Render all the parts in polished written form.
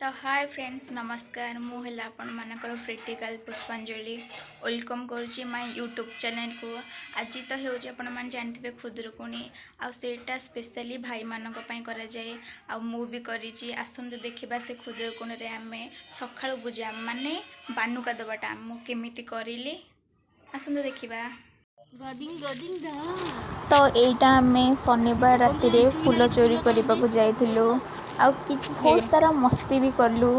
तो hi friends नमस्कार मुझे आपण मानकर क्रिटिकल पुष्पांजलि वेलकम करुँची माय यूट्यूब चैनल को। आज तो होने जानते खुदुरुकुणी आईटा स्पेशली भाई मानक करा जाए मु भी करी आसतु देखा से खुदुरुकुणी आम सका पूजा माने बानुका दबाटा मुझे करी आसतु देखा। तो यहीटा आम शनिवार राति रे फूल चोरी करने को जाइलु आ बहुत सारा मस्ती भी कलु।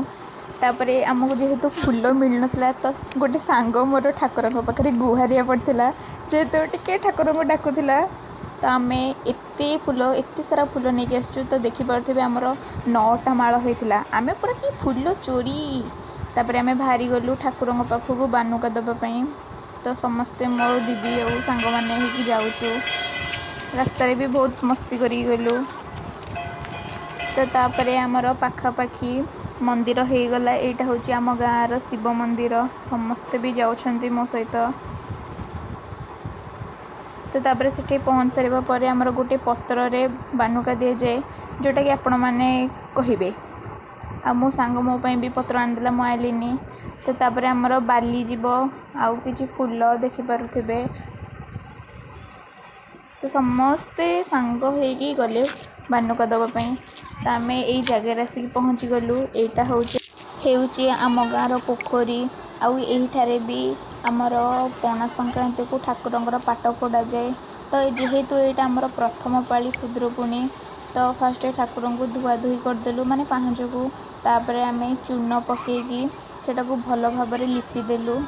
तापर आमको जेहेतु फूल मिल ना तो गोटे सांग मोर ठाकुर पाखे गुहारिया पड़ता जेहेतु टे ठाकुर को डाकुला तो आम एत फूल एत सारा फूल नहीं आसचु। तो देखिपे आमर 9टा माल होता आम पूरा कि फूल चोरी। तापर आम बाहरी गलु ठाकुर पाखक बानुका दवापाई। तो समस्ते मोर दीदी और सांग मैंने जाऊँ रास्तार भी बहुत मस्ती करी गलु। तो तापर आमर पाखापाखि मंदिर हो गला। यहाँ हूँ आम गाँव शिव मंदिर समस्ते भी जाऊँच मो सहित। तो तापर से पहुँच सारा पर आमर गोटे पत्र रे बानुका दि जाए जोटा कि आपण मैंने कहे आ मो सांग मो भी पत्र आनीला मु आइलिनी। तो तापर आमर बाली जीव आउ कि फूल देखिपे तो समस्ते सांग होगी गले बानुका दवापाई। तो आम यही जगार आसिक पहुँची गलु। यहाँ हूँ आम गाँव पोखरी आठारे भी आमर पणा संक्रांति को ठाकुर पाट फोड़ा जाए। तो जेहेतु यहाँ आमर प्रथम पाली खुदुरुकुणी तो फास्ट ठाकुर को धुआ धुई करदेलु माने पाहच को। तापर आम चून पकईकी सेटा को भल भाव लिपिदेलु।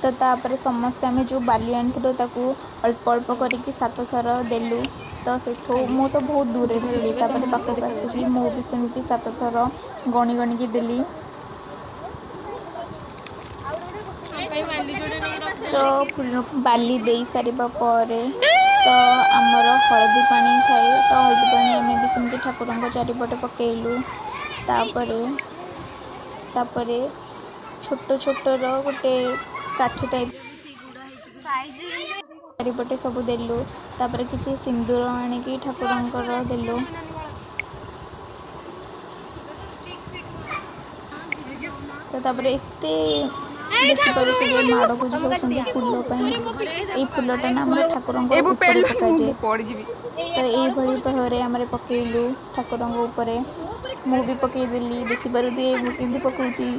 तो तापर समस्ते आम जो बाली आनीलु ताकू अल्प अल्प करके 7 थर देलु। तो सेठू मु तो बहुत दूर थी पाखक आसिकी मु भी सेमती 7 थर गणी गणिकी देली। तो बाली दे सारा पर तो आमर हलदी पानी थाए तो हलदी पानी आम भी सेमती ठाकुर चारिपटे पकेलु। तापर छोट छोट गोटे काठी टाइप चारिपटे सब देलु। तापर किसी सिंदूर आनिकी ठाकुर देलु। तो तापर एते देखिपे माड़ को झुलुंट फूल फूलटा ना आम ठाकुर पकाए। तो यही भाव में आम पकेलु ठाकुर मु भी पकईदेली देखिपे मुझे पकाउची।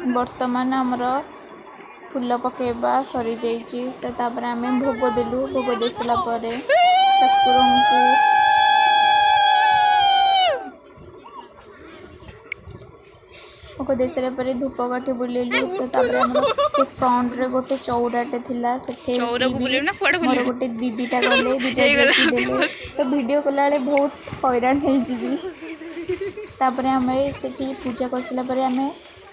वर्तमान आमर फूल पकेबा सरी जाइए। तो तापर आम भोग देलु। भोग दे सारा पर ठाकुर भोग दे सारा पर धूप काठी बुलेलु। तो तापर आमर से फ्रंट रे गोटे चौराटे थिला सेठे मोर गोटे दीदीटा गले दीटा जेकी देले। तो वीडियो कला बेले बहुत हैरान हो जीवी। तापर आम से पूजा कर सारा पर आम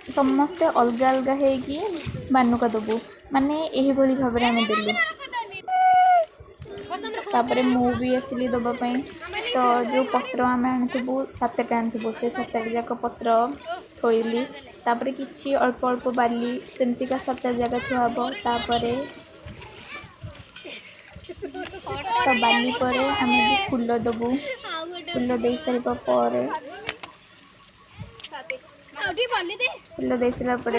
समस्ते अलग अलग होगी बानुका दबु माने यही भाव में आम देलु। तापर मु भी आसिली दबापाई। तो जो पत्र आम आनीबू 7टा आनीबू से 7टा जाक पत्र थोइली। तापर किछि अल्प अल्प बाली सेमतिका 7 जगह थुआब। तापर तो बाली पर आम भी फूल दबु। फूल दे सारा पर फूल दे सारा पर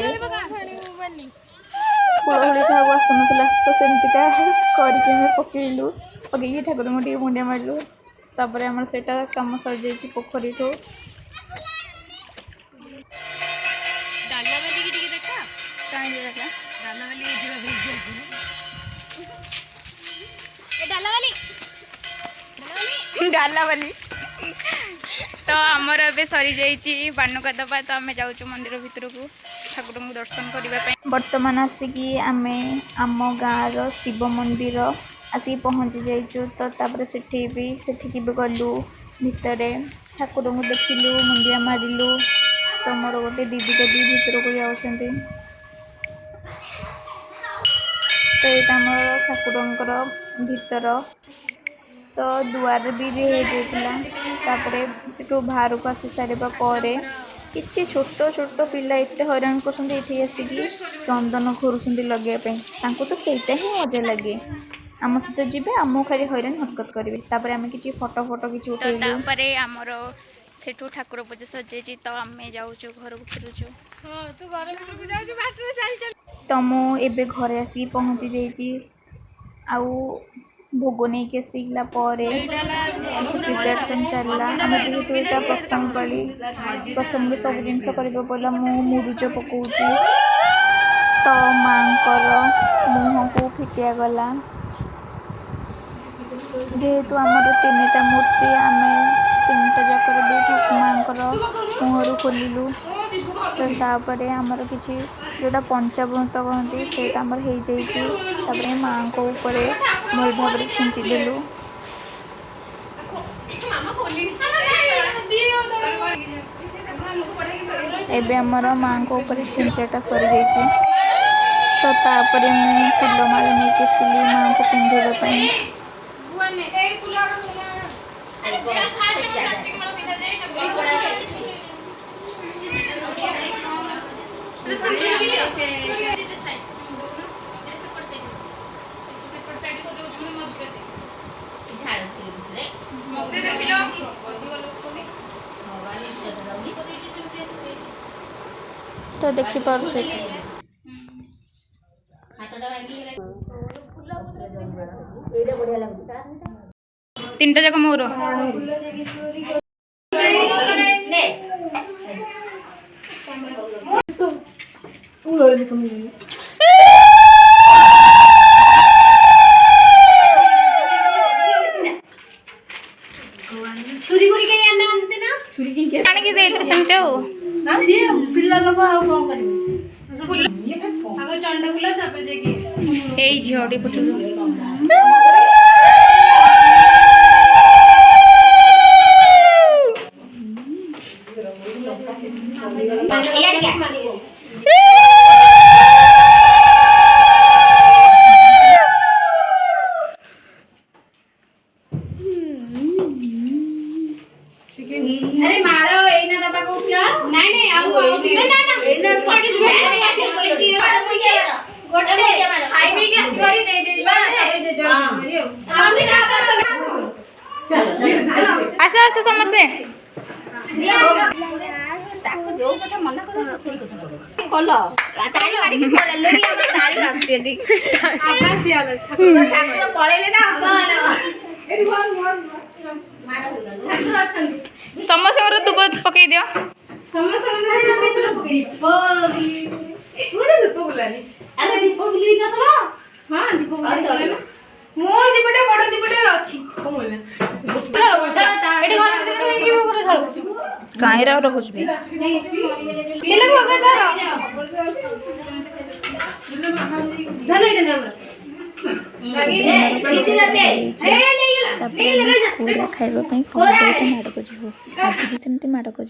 हुड़हुड़ी क्या आसुना तो सेमतिका करके पकईलु। पकईकी ठाकुर को टे मुंडिया मारलु। तापर आम से कम सर जाइए पोखरी ठू। डालावाली तो आमर ए सरी जाइए बानुका दबा। तो आम जाऊँ मंदिर भितर को ठाकुर को दर्शन करने। वर्तमान आसिकी आम आम गाँव शिव मंदिर आसिक पहुँची जाइचु। तो तापर सेठी भी गलु भितर ठाकुर को देखिलु मुंडिया मारिलु। तो मोर गोटे दीदी को भी भितर को जाऊँच। तो यहाँ आम ठाकुर भीतर तो दुआर भी दिए जाइतिला। तापरे सेठू बाहर को आसी सारिबा परे किछि छोट छोट पिला एते हैरान करछन्ते एठी आसिकी चंदन घोरुछन्ते लगेया तांको तो सेटा ही मजा लगे। आम सहित जी आम खाली हैरान हरकत करेंगे। तापर आम कि फटो फटो कि उठेलु तापर आमर सेठू ठाकुर पूजा सजे तो आम जाऊँ घर को फेरुचु। तो मुझे घरे आसिक पहुँची जाइए। आउ भोग नहीं कि आसला कि प्रिपेरेसन चलला आम जेहेतु यहाँ प्रथम पाली प्रथम सब जिनस पड़ा मुरुज पकाऊँची तो माँ मुह को फिटिया गला जेहेतु आमर तीन टा मूर्ति आम तीन टा जाकर भी ठाकुर मुहर खोलु। तो तापर आमर कि जोटा पंचामृत कहती से हो जाइए। माँ को ऊपर भल भाव छींचीदेलु। एबे आमर माँ को ऊपर छींचाटा सरी जाइए। तो तापर मुझे फूलमाल नहीं आसली माँ को पिंधेवाई। तो देखी पारे तीन टा जाक मोर छुरी गुरी के आना आनते ना छुरी के आने के देते सेमते हो छी पिल्ला लोग आ कोन करबे फुल आगो चंडा फुला तापर जे की एई झियोडी फुटलो यार क्या अरे मारो एना दबा को उठला नहीं नहीं आओ ना ना एना फाटी दिबे गोटे खाई पी के आसीबारी दे देबा तबे जे जड़ मारियो हमनी ना चलो आसे आसे समझते ताको जो कथा मना करो सेही कथा कलो ताली मारी के पळेले रे हम ताली मारते ठीक आवाज दियालो ठाकुर पळेले ना एडी वन समोसा दुब पकई दियो समोसा मो दीपटे बड़ दीपटे अच्छी कहीं रखुच भी पूरा खाइबा फोन माड़ को आज भी सेमती माड़ को